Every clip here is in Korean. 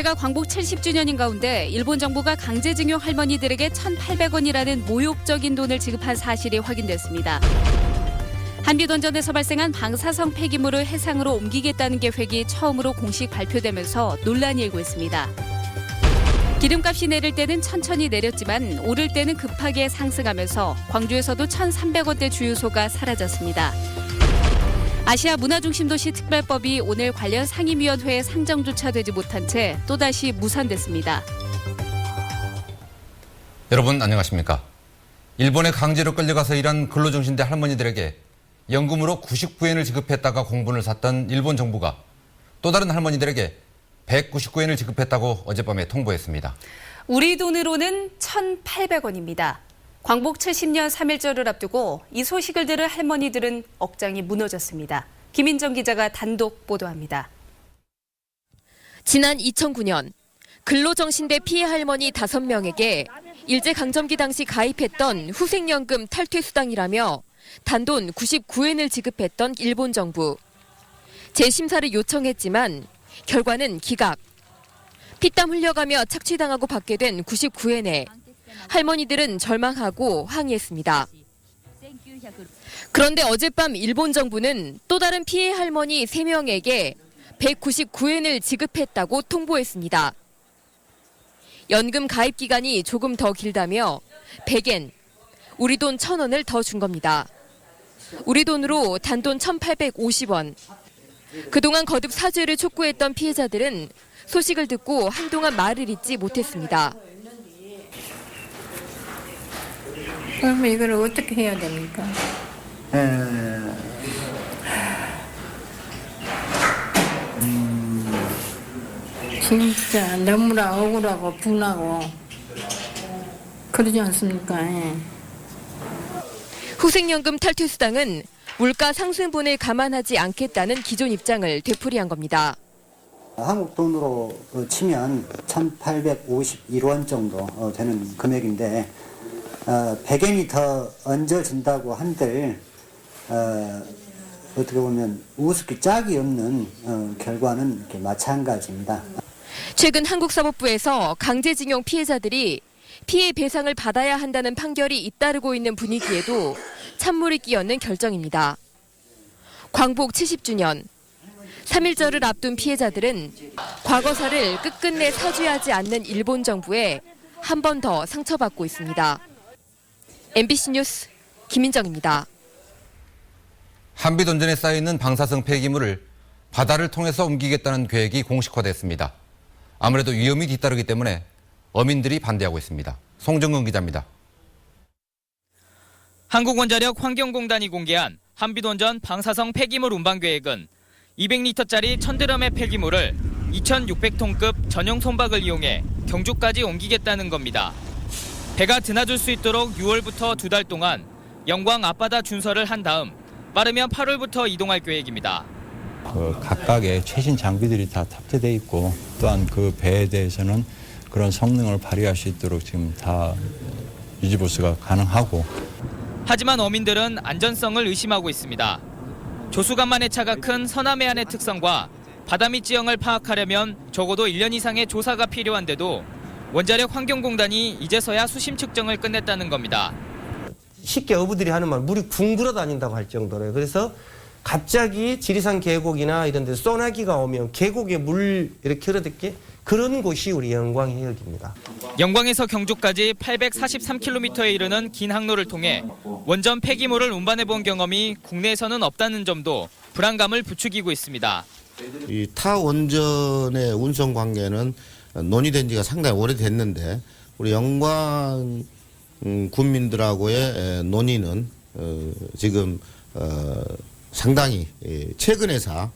올해가 광복 70주년인 가운데 일본 정부가 강제징용 할머니들에게 1,800원이라는 모욕적인 돈을 지급한 사실이 확인됐습니다. 한비돈전에서 발생한 방사성 폐기물을 해상으로 옮기겠다는 계획이 처음으로 공식 발표되면서 논란이 일고 있습니다. 기름값이 내릴 때는 천천히 내렸지만 오를 때는 급하게 상승하면서 광주에서도 1,300원대 주유소가 사라졌습니다. 아시아 문화중심도시 특별법이 오늘 관련 상임위원회에 상정조차 되지 못한 채 또다시 무산됐습니다. 여러분 안녕하십니까? 일본에 강제로 끌려가서 일한 근로정신대 할머니들에게 연금으로 99엔을 지급했다가 공분을 샀던 일본 정부가 또 다른 할머니들에게 199엔을 지급했다고 어젯밤에 통보했습니다. 우리 돈으로는 1,800원입니다. 광복 70년 3.1절을 앞두고 이 소식을 들은 할머니들은 억장이 무너졌습니다. 김인정 기자가 단독 보도합니다. 지난 2009년 근로정신대 피해 할머니 5명에게 일제강점기 당시 가입했던 후생연금 탈퇴수당이라며 단돈 99엔을 지급했던 일본 정부. 재심사를 요청했지만 결과는 기각. 피땀 흘려가며 착취당하고 받게 된 99엔에 할머니들은 절망하고 항의했습니다. 그런데 어젯밤 일본 정부는 또 다른 피해 할머니 3명에게 199엔을 지급했다고 통보했습니다. 연금 가입 기간이 조금 더 길다며 100엔, 우리 돈 1,000원을 더 준 겁니다. 우리 돈으로 단돈 1,850원. 그동안 거듭 사죄를 촉구했던 피해자들은 소식을 듣고 한동안 말을 잇지 못했습니다. 그럼 이걸 어떻게 해야 됩니까? 진짜 너무나 억울하고 분하고 그러지 않습니까? 후생연금 탈퇴수당은 물가 상승분을 감안하지 않겠다는 기존 입장을 되풀이한 겁니다. 한국 돈으로 치면 1,851원 정도 되는 금액인데 100엔이 더 얹어진다고 한들 어떻게 보면 우습게 짝이 없는 결과는 이렇게 마찬가지입니다. 최근 한국사법부에서 강제징용 피해자들이 피해 배상을 받아야 한다는 판결이 잇따르고 있는 분위기에도 찬물이 끼얹는 결정입니다. 광복 70주년, 3.1절을 앞둔 피해자들은 과거사를 끝끝내 사죄하지 않는 일본 정부에 한 번 더 상처받고 있습니다. MBC 뉴스 김인정입니다. 한비돈전에 쌓여있는 방사성 폐기물을 바다를 통해서 옮기겠다는 계획이 공식화됐습니다. 아무래도 위험이 뒤따르기 때문에 어민들이 반대하고 있습니다. 송정근 기자입니다. 한국원자력 환경공단이 공개한 한비돈전 방사성 폐기물 운반 계획은 200리터짜리 1,000드럼의 폐기물을 2,600톤급 전용 선박을 이용해 경주까지 옮기겠다는 겁니다. 배가 드나들 수 있도록 6월부터 2달 동안 영광 앞바다 준설을 한 다음 빠르면 8월부터 이동할 계획입니다. 각각의 최신 장비들이 다 탑재되어 있고 또한 그 배에 대해서는 그런 성능을 발휘할 수 있도록 지금 다 유지보수가 가능하고. 하지만 어민들은 안전성을 의심하고 있습니다. 조수간만의 차가 큰 서남해안의 특성과 바다밑 지형을 파악하려면 적어도 1년 이상의 조사가 필요한데도 원자력 환경공단이 이제서야 수심 측정을 끝냈다는 겁니다. 쉽게 어부들이 하는 말, 물이 둥글어 다닌다고 할 정도로요. 그래서 갑자기 지리산 계곡이나 이런 데 소나기가 오면 계곡에 물 이렇게 흘러듣게 그런 곳이 우리 영광 해역입니다. 영광에서 경주까지 843km에 이르는 긴 항로를 통해 원전 폐기물을 운반해 본 경험이 국내에서는 없다는 점도 불안감을 부추기고 있습니다. 이 타 원전의 운송 관계는 논의된 지가 상당히 오래됐는데 우리 영광 군민들하고의 논의는 지금 상당히 최근에서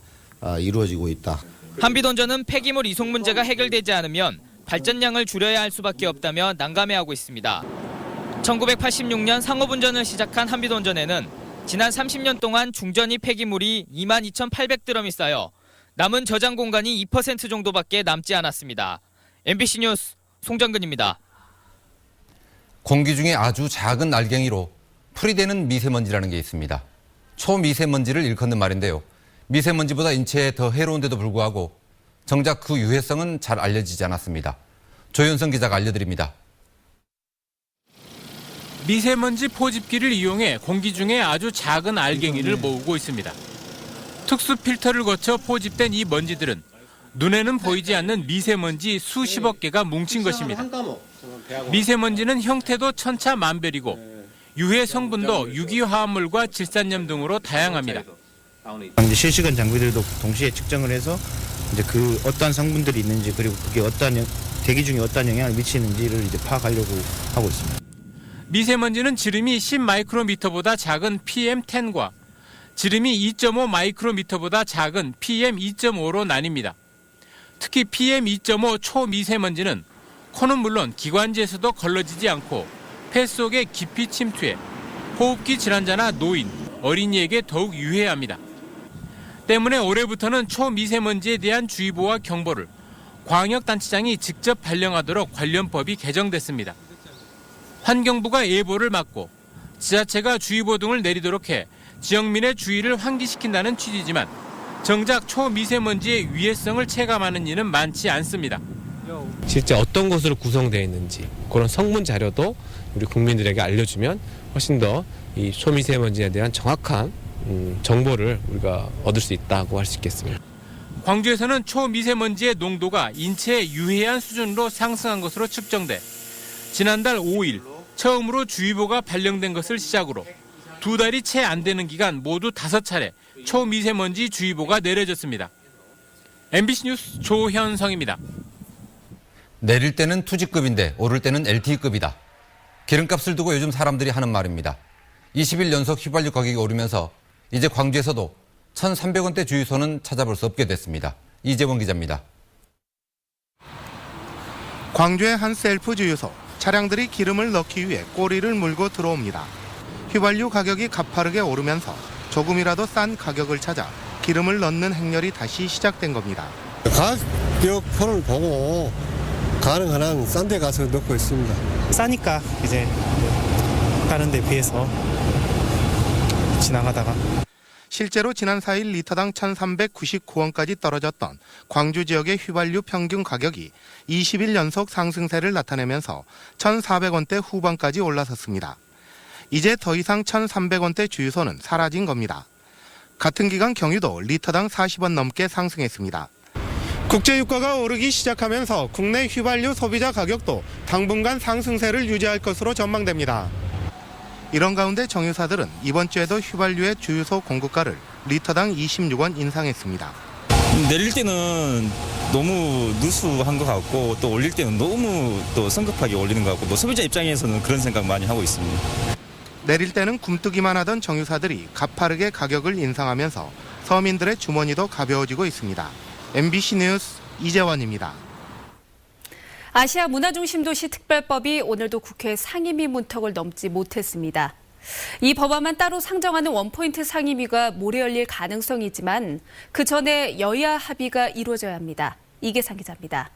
이루어지고 있다. 한비돈전은 폐기물 이송 문제가 해결되지 않으면 발전량을 줄여야 할 수밖에 없다며 난감해하고 있습니다. 1986년 상업운전을 시작한 한비돈전에는 지난 30년 동안 중전이 폐기물이 22,800드럼이 쌓여 남은 저장 공간이 2% 정도밖에 남지 않았습니다. MBC 뉴스 송정근입니다. 공기 중에 아주 작은 알갱이로 풀이 되는 미세먼지라는 게 있습니다. 초미세먼지를 일컫는 말인데요. 미세먼지보다 인체에 더 해로운데도 불구하고 정작 그 유해성은 잘 알려지지 않았습니다. 조현성 기자가 알려드립니다. 미세먼지 포집기를 이용해 공기 중에 아주 작은 알갱이를 모으고 있습니다. 특수 필터를 거쳐 포집된 이 먼지들은 눈에는 보이지 않는 미세먼지 수십억 개가 뭉친 것입니다. 미세먼지는 형태도 천차만별이고 유해 성분도 유기화합물과 질산염 등으로 다양합니다. 이제 실시간 장비들도 동시에 측정을 해서 이제 그 어떠한 성분들이 있는지 그리고 그게 대기 중에 어떠한 영향을 미치는지를 이제 파악하려고 하고 있습니다. 미세먼지는 지름이 10마이크로미터보다 작은 PM10과 지름이 2.5마이크로미터보다 작은 PM2.5로 나뉩니다. 특히 PM2.5 초미세먼지는 코는 물론 기관지에서도 걸러지지 않고 폐 속에 깊이 침투해 호흡기 질환자나 노인, 어린이에게 더욱 유해합니다. 때문에 올해부터는 초미세먼지에 대한 주의보와 경보를 광역단체장이 직접 발령하도록 관련 법이 개정됐습니다. 환경부가 예보를 막고 지자체가 주의보 등을 내리도록 해 지역민의 주의를 환기시킨다는 취지지만 정작 초미세먼지의 위해성을 체감하는 이는 많지 않습니다. 실제 어떤 것으로 구성되어 있는지 그런 성분 자료도 우리 국민들에게 알려주면 훨씬 더 이 초미세먼지에 대한 정확한 정보를 우리가 얻을 수 있다고 할 수 있겠습니다. 광주에서는 초미세먼지의 농도가 인체에 유해한 수준으로 상승한 것으로 측정돼 지난달 5일 처음으로 주의보가 발령된 것을 시작으로 2달이 채 안 되는 기간 모두 5차례 초미세먼지 주의보가 내려졌습니다. MBC 뉴스 조현성입니다. 내릴 때는 2G급인데 오를 때는 LTE급이다. 기름값을 두고 요즘 사람들이 하는 말입니다. 20일 연속 휘발유 가격이 오르면서 이제 광주에서도 1,300원대 주유소는 찾아볼 수 없게 됐습니다. 이재원 기자입니다. 광주의 한 셀프 주유소. 차량들이 기름을 넣기 위해 꼬리를 물고 들어옵니다. 휘발유 가격이 가파르게 오르면서 조금이라도 싼 가격을 찾아 기름을 넣는 행렬이 다시 시작된 겁니다. 가격표를 보고 가능한 한 싼 데 가서 넣고 있습니다. 싸니까 이제 다른 데 비해서 지나가다가. 실제로 지난 4일 리터당 1,399원까지 떨어졌던 광주 지역의 휘발유 평균 가격이 20일 연속 상승세를 나타내면서 1,400원대 후반까지 올라섰습니다. 이제 더 이상 1,300원대 주유소는 사라진 겁니다. 같은 기간 경유도 리터당 40원 넘게 상승했습니다. 국제유가가 오르기 시작하면서 국내 휘발유 소비자 가격도 당분간 상승세를 유지할 것으로 전망됩니다. 이런 가운데 정유사들은 이번 주에도 휘발유의 주유소 공급가를 리터당 26원 인상했습니다. 내릴 때는 너무 누수한 것 같고 또 올릴 때는 너무 또 성급하게 올리는 것 같고 소비자 입장에서는 그런 생각 많이 하고 있습니다. 내릴 때는 굼뜨기만 하던 정유사들이 가파르게 가격을 인상하면서 서민들의 주머니도 가벼워지고 있습니다. MBC 뉴스 이재원입니다. 아시아 문화중심도시 특별법이 오늘도 국회 상임위 문턱을 넘지 못했습니다. 이 법안만 따로 상정하는 원포인트 상임위가 모레 열릴 가능성이 있지만 그 전에 여야 합의가 이루어져야 합니다. 이계상 기자입니다.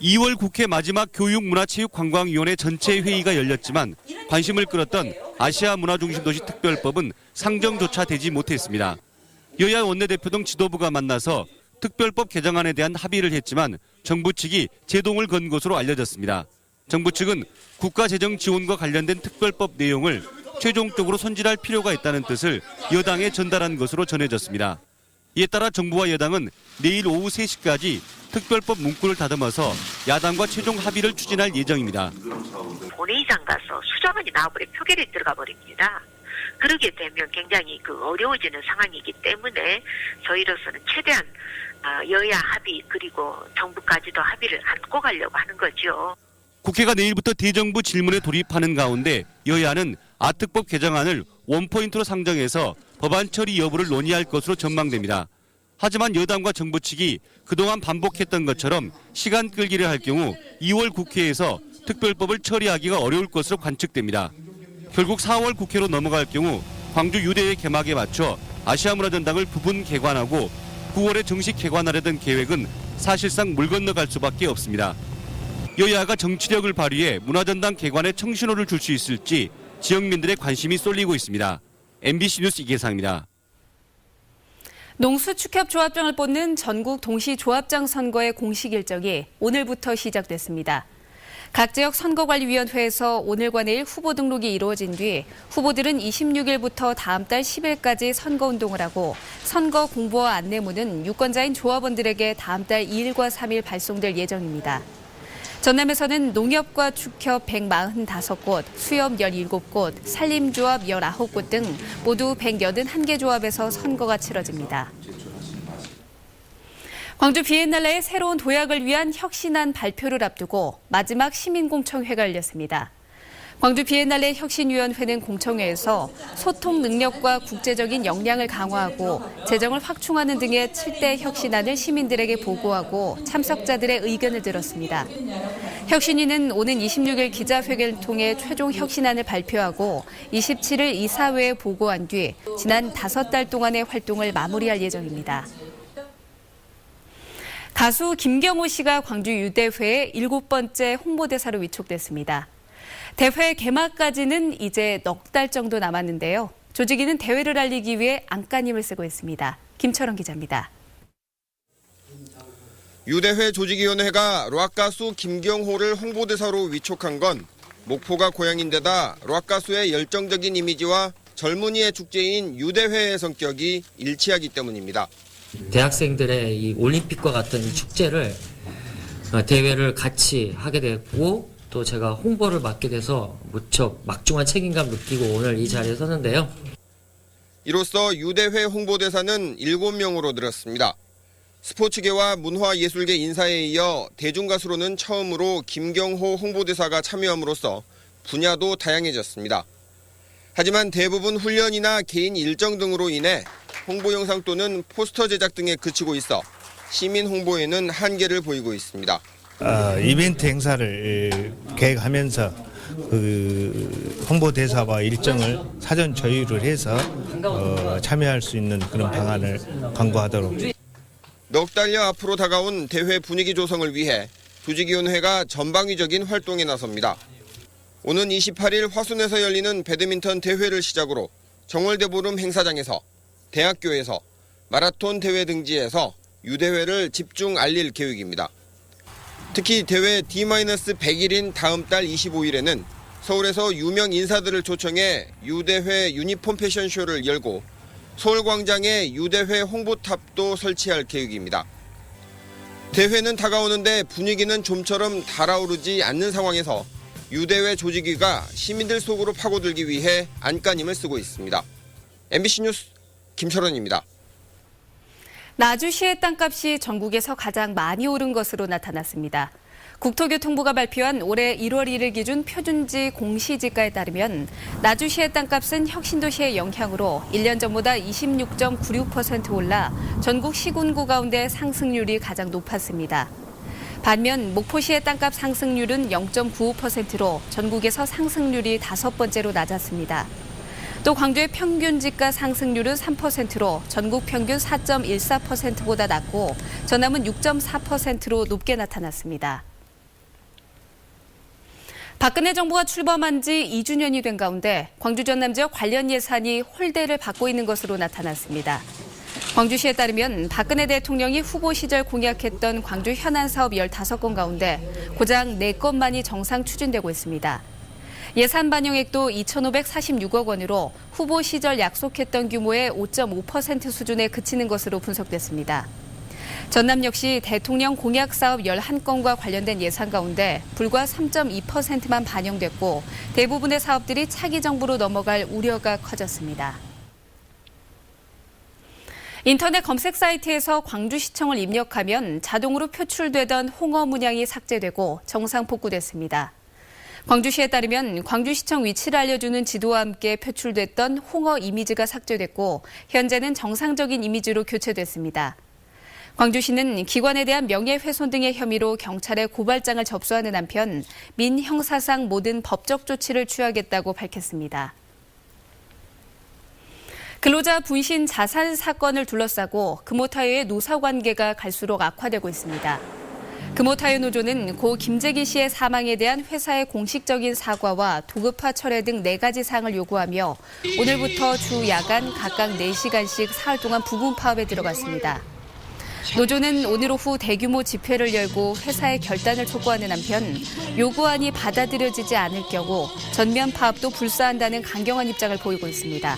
2월 국회 마지막 교육문화체육관광위원회 전체 회의가 열렸지만 관심을 끌었던 아시아 문화중심도시 특별법은 상정조차 되지 못했습니다. 여야 원내대표 등 지도부가 만나서 특별법 개정안에 대한 합의를 했지만 정부 측이 제동을 건 것으로 알려졌습니다. 정부 측은 국가재정 지원과 관련된 특별법 내용을 최종적으로 손질할 필요가 있다는 뜻을 여당에 전달한 것으로 전해졌습니다. 이에 따라 정부와 여당은 내일 오후 3시까지 특별법 문구를 다듬어서 야당과 최종 합의를 추진할 예정입니다. 본회의장 가서 수정안이 나와버려 표결에 들어가 버립니다. 그러게 되면 굉장히 어려워지는 상황이기 때문에 저희로서는 최대한 여야 합의 그리고 정부까지도 합의를 안고 가려고 하는 거죠. 국회가 내일부터 대정부 질문에 돌입하는 가운데 여야는 아특법 개정안을 원포인트로 상정해서 법안 처리 여부를 논의할 것으로 전망됩니다. 하지만 여당과 정부 측이 그동안 반복했던 것처럼 시간 끌기를 할 경우 2월 국회에서 특별법을 처리하기가 어려울 것으로 관측됩니다. 결국 4월 국회로 넘어갈 경우 광주 유대회 개막에 맞춰 아시아문화전당을 부분 개관하고 9월에 정식 개관하려던 계획은 사실상 물 건너갈 수밖에 없습니다. 여야가 정치력을 발휘해 문화전당 개관에 청신호를 줄 수 있을지 지역민들의 관심이 쏠리고 있습니다. MBC 뉴스 이계상입니다. 농수축협조합장을 뽑는 전국 동시조합장 선거의 공식 일정이 오늘부터 시작됐습니다. 각 지역 선거관리위원회에서 오늘과 내일 후보 등록이 이루어진 뒤 후보들은 26일부터 다음 달 10일까지 선거운동을 하고 선거 공보와 안내문은 유권자인 조합원들에게 다음 달 2일과 3일 발송될 예정입니다. 전남에서는 농협과 축협 145곳, 수협 17곳, 산림조합 19곳 등 모두 181개 조합에서 선거가 치러집니다. 광주 비엔날레의 새로운 도약을 위한 혁신안 발표를 앞두고 마지막 시민공청회가 열렸습니다. 광주 비엔날레 혁신위원회는 공청회에서 소통 능력과 국제적인 역량을 강화하고 재정을 확충하는 등의 7대 혁신안을 시민들에게 보고하고 참석자들의 의견을 들었습니다. 혁신위는 오는 26일 기자회견을 통해 최종 혁신안을 발표하고 27일 이사회에 보고한 뒤 지난 5달 동안의 활동을 마무리할 예정입니다. 가수 김경호 씨가 광주 유대회의 7번째 홍보대사로 위촉됐습니다. 대회 개막까지는 이제 넉 달 정도 남았는데요. 조직위는 대회를 알리기 위해 안간힘을 쓰고 있습니다. 김철원 기자입니다. 유대회 조직위원회가 락 가수 김경호를 홍보대사로 위촉한 건 목포가 고향인데다 락 가수의 열정적인 이미지와 젊은이의 축제인 유대회의 성격이 일치하기 때문입니다. 대학생들의 이 올림픽과 같은 이 축제를 대회를 같이 하게 됐고 또 제가 홍보를 맡게 돼서 무척 막중한 책임감 느끼고 오늘 이 자리에 섰는데요. 이로써 유대회 홍보대사는 7명으로 늘었습니다. 스포츠계와 문화예술계 인사에 이어 대중가수로는 처음으로 김경호 홍보대사가 참여함으로써 분야도 다양해졌습니다. 하지만 대부분 훈련이나 개인 일정 등으로 인해 홍보 영상 또는 포스터 제작 등에 그치고 있어 시민 홍보에는 한계를 보이고 있습니다. 이벤트 행사를 계획하면서 그 홍보대사와 일정을 사전 조율을 해서 참여할 수 있는 그런 방안을 강구하도록. 넉 달여 앞으로 다가온 대회 분위기 조성을 위해 조직위원회가 전방위적인 활동에 나섭니다. 오는 28일 화순에서 열리는 배드민턴 대회를 시작으로 정월대보름 행사장에서 대학교에서 마라톤 대회 등지에서 유대회를 집중 알릴 계획입니다. 특히 대회 D-100일인 다음 달 25일에는 서울에서 유명 인사들을 초청해 유대회 유니폼 패션쇼를 열고 서울광장에 유대회 홍보탑도 설치할 계획입니다. 대회는 다가오는데 분위기는 좀처럼 달아오르지 않는 상황에서 유대회 조직위가 시민들 속으로 파고들기 위해 안간힘을 쓰고 있습니다. MBC 뉴스 김철원입니다. 나주시의 땅값이 전국에서 가장 많이 오른 것으로 나타났습니다. 국토교통부가 발표한 올해 1월 1일 기준 표준지 공시지가에 따르면 나주시의 땅값은 혁신도시의 영향으로 1년 전보다 26.96% 올라 전국 시군구 가운데 상승률이 가장 높았습니다. 반면 목포시의 땅값 상승률은 0.95%로 전국에서 상승률이 5번째로 낮았습니다. 또 광주의 평균 지가 상승률은 3%로 전국 평균 4.14%보다 낮고 전남은 6.4%로 높게 나타났습니다. 박근혜 정부가 출범한 지 2주년이 된 가운데 광주 전남 지역 관련 예산이 홀대를 받고 있는 것으로 나타났습니다. 광주시에 따르면 박근혜 대통령이 후보 시절 공약했던 광주 현안 사업 15건 가운데 고작 4건만이 정상 추진되고 있습니다. 예산 반영액도 2,546억 원으로 후보 시절 약속했던 규모의 5.5% 수준에 그치는 것으로 분석됐습니다. 전남 역시 대통령 공약 사업 11건과 관련된 예산 가운데 불과 3.2%만 반영됐고 대부분의 사업들이 차기 정부로 넘어갈 우려가 커졌습니다. 인터넷 검색 사이트에서 광주시청을 입력하면 자동으로 표출되던 홍어 문양이 삭제되고 정상 복구됐습니다. 광주시에 따르면 광주시청 위치를 알려주는 지도와 함께 표출됐던 홍어 이미지가 삭제됐고 현재는 정상적인 이미지로 교체됐습니다. 광주시는 기관에 대한 명예훼손 등의 혐의로 경찰에 고발장을 접수하는 한편 민형사상 모든 법적 조치를 취하겠다고 밝혔습니다. 근로자 분신 자살 사건을 둘러싸고 금호타이어의 노사관계가 갈수록 악화되고 있습니다. 금호타이어 노조는 고 김재기 씨의 사망에 대한 회사의 공식적인 사과와 도급화 철회 등 4가지 사항을 요구하며 오늘부터 주 야간 각각 4시간씩 사흘 동안 부분 파업에 들어갔습니다. 노조는 오늘 오후 대규모 집회를 열고 회사의 결단을 촉구하는 한편 요구안이 받아들여지지 않을 경우 전면 파업도 불사한다는 강경한 입장을 보이고 있습니다.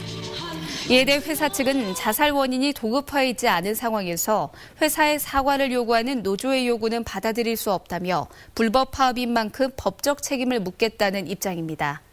이에 대해 회사 측은 자살 원인이 도급화해 있지 않은 상황에서 회사의 사과를 요구하는 노조의 요구는 받아들일 수 없다며 불법 파업인 만큼 법적 책임을 묻겠다는 입장입니다.